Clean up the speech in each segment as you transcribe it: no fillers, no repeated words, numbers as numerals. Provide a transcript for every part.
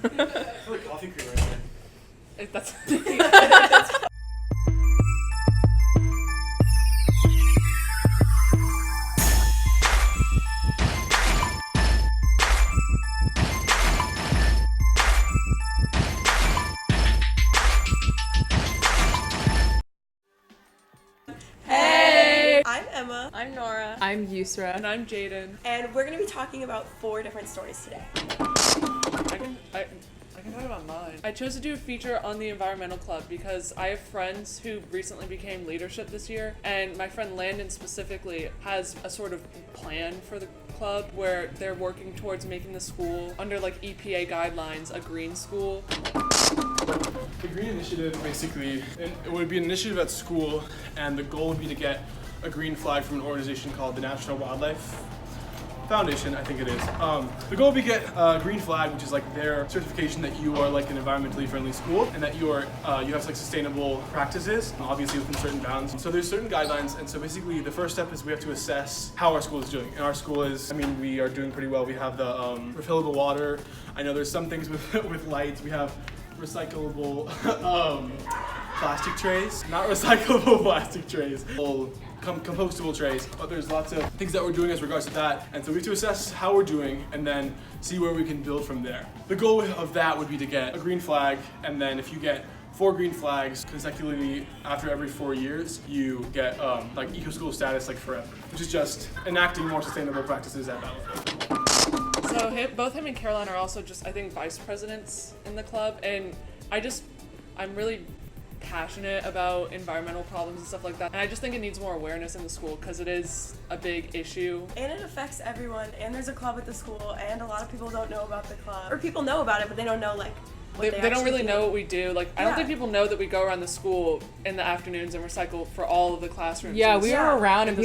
I feel like coffee creamer right there. That's I'm Emma. I'm Nora. I'm Yusra. And I'm Jaden. And we're going to be talking about 4 different stories today. I can talk about mine. I chose to do a feature on the environmental club because I have friends who recently became leadership this year, and my friend Landon specifically has a sort of plan for the club where they're working towards making the school, under like EPA guidelines, a green school. The Green Initiative basically, it would be an initiative at school, and the goal would be to get a green flag from an organization called the National Wildlife Foundation, I think it is. The goal would be to get a green flag, which is like their certification that you are like an environmentally friendly school and that you have like sustainable practices, obviously within certain bounds. So there's certain guidelines, and so basically the first step is we have to assess how our school is doing. And our school is, we are doing pretty well. We have the refillable water. I know there's some things with lights. We have recyclable plastic trays, not recyclable plastic trays. Compostable trays, but there's lots of things that we're doing as regards to that, and so we have to assess how we're doing and then see where we can build from there. The goal of that would be to get a green flag, and then if you get 4 green flags consecutively after every 4 years, you get like eco-school status like forever, which is just enacting more sustainable practices at Battlefield. So both him and Caroline are also just, I think, vice presidents in the club, and I'm really passionate about environmental problems and stuff like that, and I just think it needs more awareness in the school because it is a big issue and it affects everyone, and there's a club at the school, and a lot of people don't know about the club, or people know about it but they don't know like what they don't really know what we do. Like, I don't think people know that we go around the school in the afternoons and recycle for all of the classrooms. Yeah, we were around and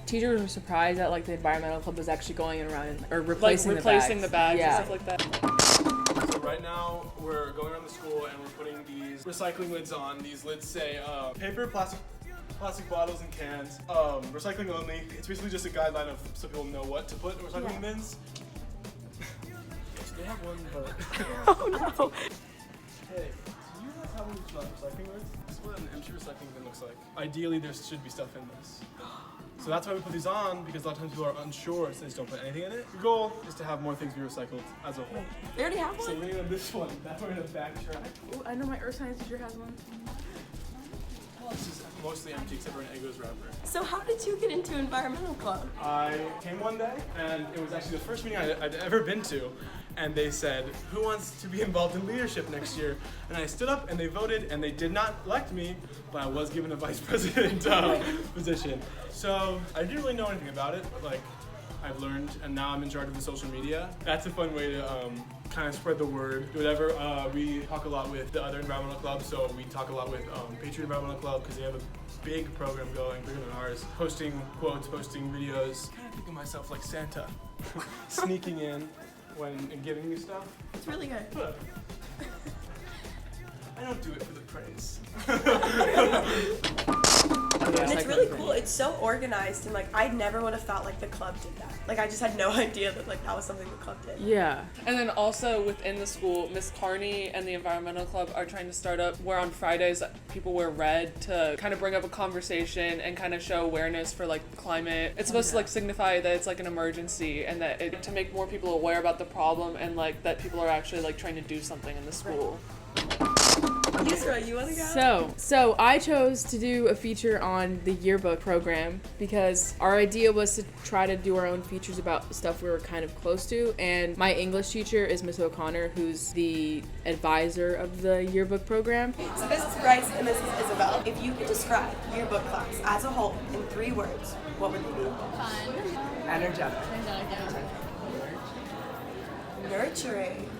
teachers were surprised that like the environmental club was actually going around or replacing the bags and stuff like that. So right now we're going around the school and we're putting these recycling lids on. These lids say paper, plastic bottles and cans, recycling only. It's basically just a guideline of so people know what to put in recycling bins. They have one, but oh no. Hey, do you guys have one of these recycling lids? This is what an empty recycling bin looks like. Ideally, there should be stuff in this. So that's why we put these on, because a lot of times people are unsure, so they just don't put anything in it. The goal is to have more things be recycled as a whole. They already have one? So we're gonna this one. That we're gonna backtrack. Oh, I know my earth science teacher has one. This is mostly empty except for an Eggo's wrapper. So how did you get into environmental club? I came one day, and it was actually the first meeting I'd ever been to, and they said, who wants to be involved in leadership next year? And I stood up and they voted, and they did not elect me, but I was given a vice president position. So I didn't really know anything about it, but like I've learned, and now I'm in charge of the social media. That's a fun way to kind of spread the word. Do whatever. We talk a lot with the other environmental clubs, so we talk a lot with Patriot Environmental Club because they have a big program going, bigger than ours. Posting quotes, posting videos. Kind of thinking myself like Santa, sneaking in and giving me stuff. It's really good. But I don't do it for the praise. And it's really cool. It's so organized, and like I never would have thought like the club did that. Like I just had no idea that like that was something the club did. Yeah. And then also within the school, Miss Carney and the environmental club are trying to start up where on Fridays people wear red to kind of bring up a conversation and kind of show awareness for like the climate. It's supposed to like signify that it's like an emergency, and that to make more people aware about the problem, and like that people are actually like trying to do something in the school. Yusra, you want to go? So I chose to do a feature on the yearbook program because our idea was to try to do our own features about stuff we were kind of close to, and my English teacher is Miss O'Connor, who's the advisor of the yearbook program. So this is Bryce and this is Isabel. If you could describe yearbook class as a whole in 3 words, what would they be? Fun. Energetic. Nurturing.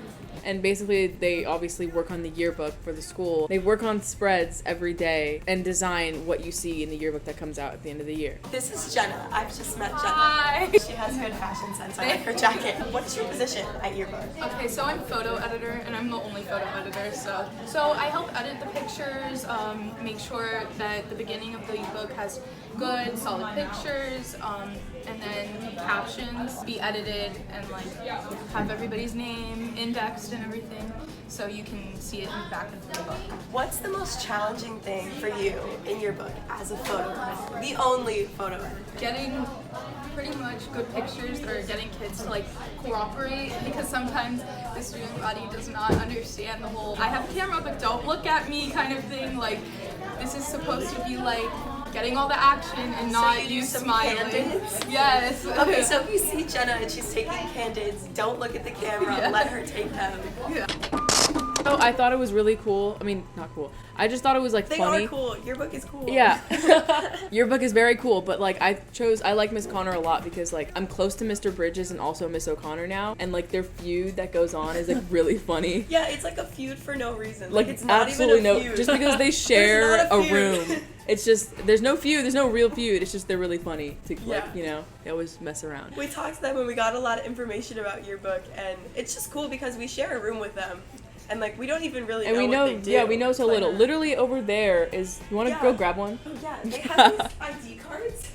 And basically, they obviously work on the yearbook for the school. They work on spreads every day and design what you see in the yearbook that comes out at the end of the year. This is Jenna. I've just met Jenna. Hi. She has good fashion sense. I like her jacket. What's your position at Yearbook? Okay, so I'm photo editor, and I'm the only photo editor. So I help edit the pictures, make sure that the beginning of the ebook has good, solid pictures, and then captions be edited and like have everybody's name indexed text and everything, so you can see it in the back of the book. What's the most challenging thing for you in your book as a photo editor? The only photo editor. Getting pretty much good pictures, or getting kids to like cooperate, because sometimes the student body does not understand the whole I have a camera but don't look at me kind of thing. Like, this is supposed to be like getting all the action and not you smiling. Candids? Yes. Okay, so if you see Jenna and she's taking candids, don't look at the camera, Yeah. let her take them. Yeah. So I thought it was really cool. I mean, not cool. I just thought it was like They funny. are cool. Your book is cool. Yeah. Your book is very cool, but like I like Miss Connor a lot because like I'm close to Mr. Bridges and also Miss O'Connor now, and like their feud that goes on is like really funny. Yeah, it's like a feud for no reason. Like it's not absolutely even a no, feud. just because they share There's not a a feud. room. It's just there's no feud, there's no real feud. It's just they're really funny to like, Yeah. you know, they always mess around. We talked to them and we got a lot of information about your book, and it's just cool because we share a room with them, and like we don't even really And know we know, what they do. yeah, we know so Like, little. Literally over there is. You want to Yeah. go grab one? Oh yeah, they have these ID cards.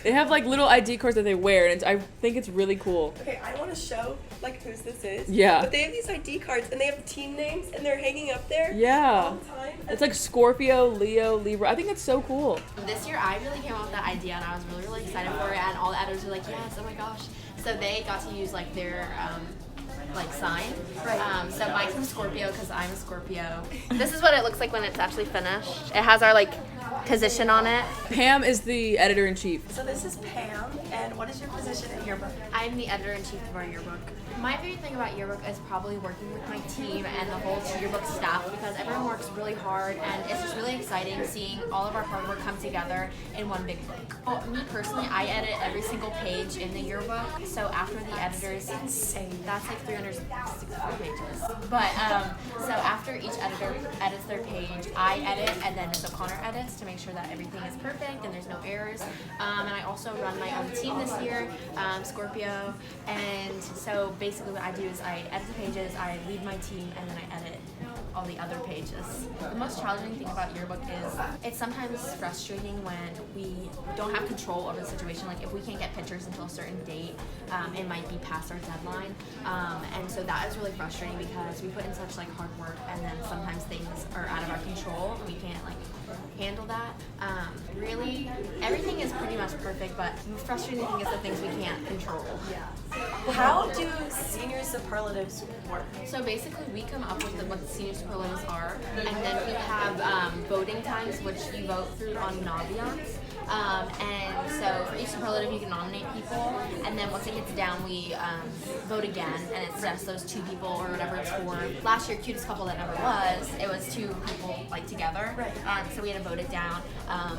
They have like little ID cards that they wear, and I think it's really cool. Okay, I want to show like whose this is. Yeah. But they have these ID cards and they have team names and they're hanging up there. Yeah. All the time. It's like Scorpio, Leo, Libra. I think it's so cool. This year I really came up with the idea and I was really, really excited for it, and all the editors were like, yes, oh my gosh. So they got to use like their like sign. Right. So mine's in Scorpio because I'm a Scorpio. This is what it looks like when it's actually finished. It has our like position on it. Pam is the editor-in-chief. So this is Pam, and what is your position in your book? I'm the editor-in-chief of our yearbook. My favorite thing about yearbook is probably working with my team and the whole yearbook staff, because everyone works really hard and it's just really exciting seeing all of our hard work come together in one big book. Well, me personally, I edit every single page in the yearbook, so after the editors, Insane. that's like 364 pages. But so after each editor edits their page, I edit and then Ms. O'Connor edits to make sure that everything is perfect and there's no errors. And I also run my own team this year, Scorpio, and so basically what I do is I edit the pages, I lead my team, and then I edit all the other pages. The most challenging thing about yearbook is it's sometimes frustrating when we don't have control over the situation. Like if we can't get pictures until a certain date, it might be past our deadline, and so that is really frustrating because we put in such like hard work, and then sometimes things are out of our control and we can't like handle that. Really, everything is pretty much perfect, but the frustrating thing is the things we can't control. Yeah. How do senior superlatives work? So basically, we come up with what the senior superlatives are, and then we have voting times, which you vote through on Naviance. And so for each superlative, you can nominate people, and then once it gets down, we vote again, and it's just those two people or whatever it's for. Last year, cutest couple that never was, it was two people like together. Right. So we had to vote it down.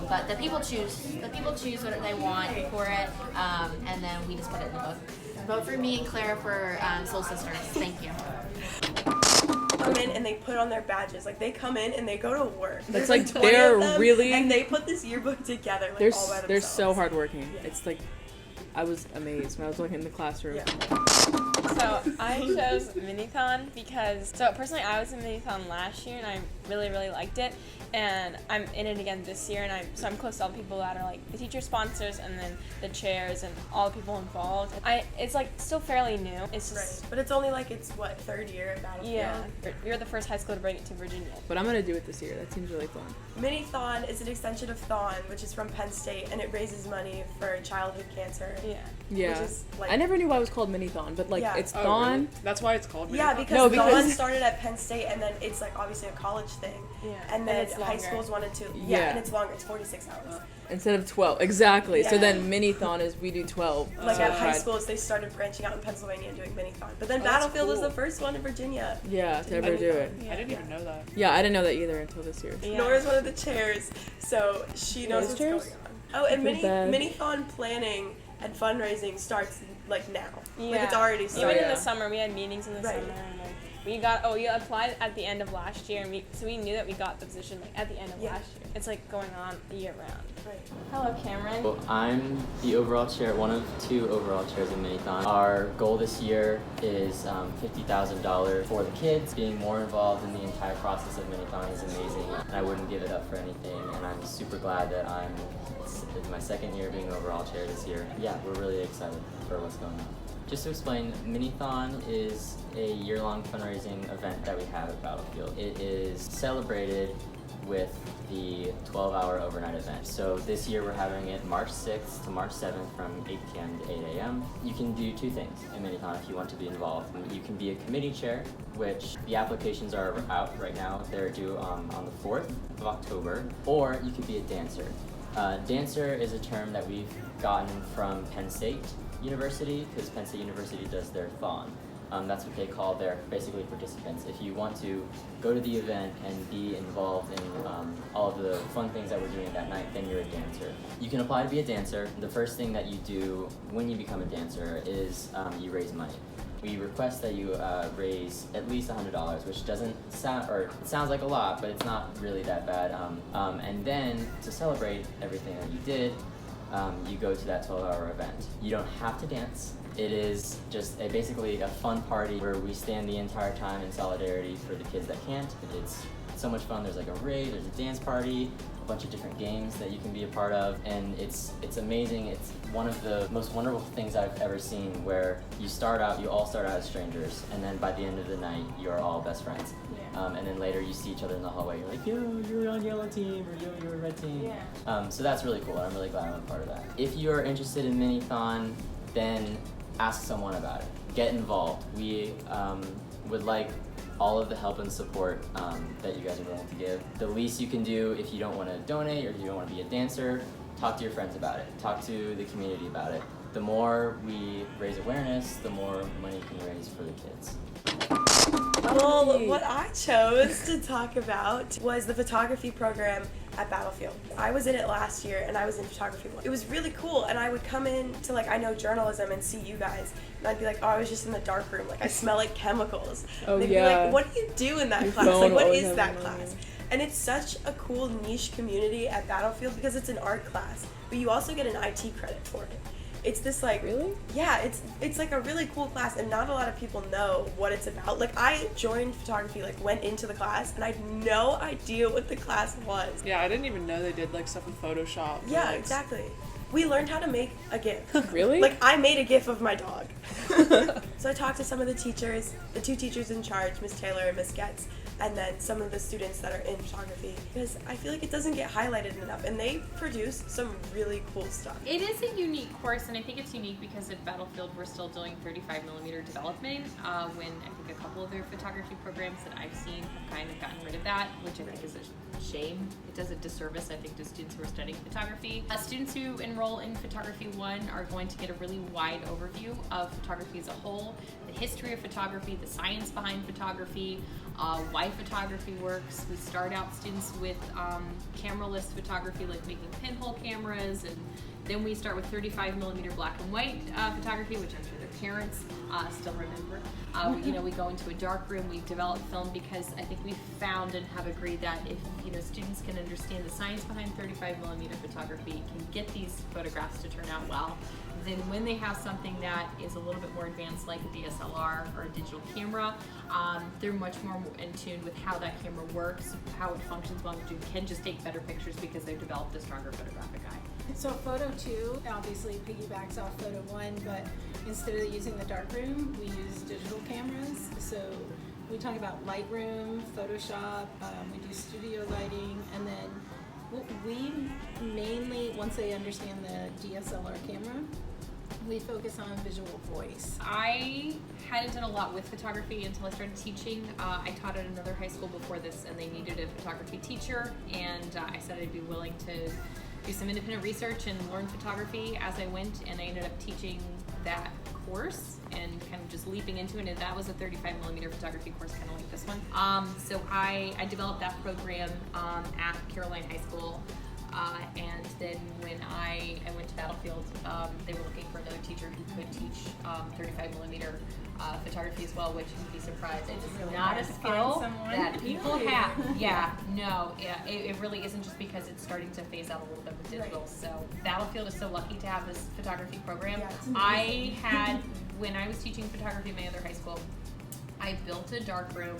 But the people choose what they want for it, and then we just put it in the book. Vote for me and Clara for Soul Sisters. Thank you. Come in and they put on their badges. Like they come in and they go to work. That's There's, like 20 they're of them, really- and they put this yearbook together like They're all by they're themselves. so hardworking. It's like I was amazed when I was looking in the classroom. Yeah. So I chose Mini-THON because, so personally I was in Mini-THON last year and I really, really liked it, and I'm in it again this year, and I'm close to all the people that are like the teacher sponsors and then the chairs and all the people involved. It's like still fairly new. It's Right. just, But it's only like it's what, third year at Battlefield? yeah, you're the first high school to bring it to Virginia. But I'm gonna do it this year. That seems really fun. Mini-THON is an extension of THON, which is from Penn State, and it raises money for childhood cancer. Yeah. Yeah. Which is, like- I never knew why it was called Mini-THON, but like Yeah. it's Oh, Thon. really? That's why it's called Yeah, Mini-THON? because, No, because- THON started at Penn State, and then it's like obviously a college thing. Yeah. And And then it's high longer. schools wanted to. Yeah. And it's longer. It's 46 hours. Instead of 12. Exactly. So Yeah. then Mini-Thon is we do 12. Like So at high tried- schools, they started branching out in Pennsylvania and doing Mini-THON. But then Oh, that's Battlefield was cool. the first one in Virginia. Yeah, to ever do it. I didn't even know that. Yeah, I didn't know that either until this year. Yeah. Nora's one of the chairs, so she knows Those what's chairs? going on. Oh, and I feel bad. Mini-THON planning and fundraising starts like now. Yeah. Like it's already Even started. in the summer, we had meetings in the Right. summer, and like we applied at the end of last year, and so we knew that we got the position like at the end of Yeah. last year. It's like going on year round. Right. Hello, Cameron. Well, I'm the overall chair, one of two overall chairs in Mini-THON. Our goal this year is $50,000 for the kids. Being more involved in the entire process of Mini-THON is amazing, and I wouldn't give it up for anything. And I'm super glad that it's my second year being overall chair this year. Yeah, we're really excited for what's going on. Just to explain, Mini-THON is a year-long fundraising event that we have at Battlefield. It is celebrated with the 12-hour overnight event. So this year we're having it March 6th to March 7th from 8 p.m. to 8 a.m. You can do two things in Mini-THON if you want to be involved. You can be a committee chair, which the applications are out right now. They're due on the 4th of October. Or you could be a dancer. Dancer is a term that we've gotten from Penn State University, because Penn State University does their THON. That's what they call their basically participants. If you want to go to the event and be involved in all of the fun things that we're doing that night, then you're a dancer. You can apply to be a dancer. The first thing that you do when you become a dancer is you raise money. We request that you raise at least $100, which doesn't sound, or it sounds like a lot, but it's not really that bad. And then to celebrate everything that you did, you go to that 12-hour event. You don't have to dance. It is just basically a fun party where we stand the entire time in solidarity for the kids that can't. It's so much fun. There's like a raid, there's a dance party, a bunch of different games that you can be a part of, and it's amazing. It's one of the most wonderful things I've ever seen, where you all start out as strangers, and then by the end of the night, you're all best friends. Yeah. And then later you see each other in the hallway. You're like, yo, you're on yellow team, or yo, you're red team. Yeah. So that's really cool. I'm really glad I'm a part of that. If you're interested in Mini-THON, then ask someone about it. Get involved. We would like all of the help and support that you guys are willing to give. The least you can do if you don't want to donate or if you don't want to be a dancer, talk to your friends about it. Talk to the community about it. The more we raise awareness, the more money you can raise for the kids. Well, what I chose to talk about was the photography program at Battlefield. I was in it last year, and I was in photography. It was really cool, and I would come in to, like, I know journalism and see you guys, and I'd be like, oh, I was just in the dark room, like, I smell like chemicals. Oh, and they'd be like, what do you do in that class? Like, what is that class? And it's such a cool niche community at Battlefield because it's an art class, but you also get an IT credit for it. It's this, like, really? Yeah, it's like a really cool class, and not a lot of people know what it's about. Like, I joined photography, like, went into the class, and I had no idea what the class was. Yeah, I didn't even know they did like stuff with Photoshop. Yeah, like, exactly. We learned how to make a GIF. Really? Like, I made a GIF of my dog. So I talked to some of the teachers, the two teachers in charge, Miss Taylor and Miss Getz, and then some of the students that are in photography, because I feel like it doesn't get highlighted enough, and they produce some really cool stuff. It is a unique course, and I think it's unique because at Battlefield we're still doing 35mm development, when I think a couple of their photography programs that I've seen have kind of gotten rid of that, which I think is a shame. It does a disservice, I think, to students who are studying photography. Students who enroll in Photography 1 are going to get a really wide overview of photography as a whole, the history of photography, the science behind photography, why photography works. We start out students with camera-less photography, like making pinhole cameras, and then we start with 35mm black and white photography, which I'm sure their parents still remember. We go into a dark room, we develop film, because I think we've found and have agreed that if students can understand the science behind 35mm photography, can get these photographs to turn out well, then when they have something that is a little bit more advanced, like a DSLR or a digital camera, they're much more in tune with how that camera works, how it functions well, and can just take better pictures because they've developed a stronger photographic eye. So Photo 2 obviously piggybacks off Photo 1, but instead of using the darkroom, we use digital cameras. So we talk about Lightroom, Photoshop, we do studio lighting, and then we mainly, once they understand the DSLR camera, we focus on visual voice. I hadn't done a lot with photography until I started teaching. I taught at another high school before this, and they needed a photography teacher, and I said I'd be willing to do some independent research and learn photography as I went, and I ended up teaching that course and kind of just leaping into it, and that was a 35mm photography course, kind of like this one. So I developed that program at Caroline High School. And then when I went to Battlefield, they were looking for another teacher who could teach 35mm photography as well, which you'd be surprised. It's really not a skill that people have. Yeah, no, it really isn't, just because it's starting to phase out a little bit with digital. Right. So Battlefield is so lucky to have this photography program. Yeah, when I was teaching photography at my other high school, I built a dark room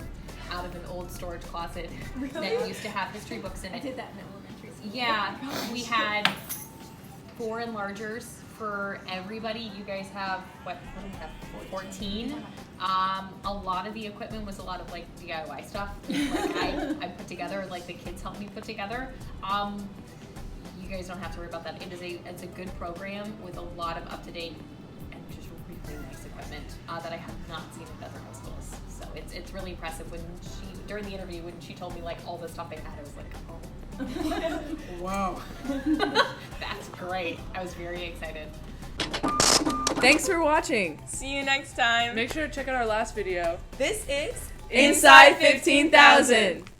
out of an old storage closet that used to have history books in it. I did that in elementary school. Yeah, we had 4 enlargers for everybody. You guys have, what do we have, 14? A lot of the equipment was a lot of like DIY stuff. Like I put together, like the kids helped me put together. You guys don't have to worry about that. It's a good program with a lot of up-to-date and just really nice equipment that I have not seen at other high schools. So it's really impressive. When during the interview, when she told me like all the stuff they had, I was like, oh. Wow. That's great. I was very excited. Thanks for watching. See you next time. Make sure to check out our last video. This is Inside 15,000.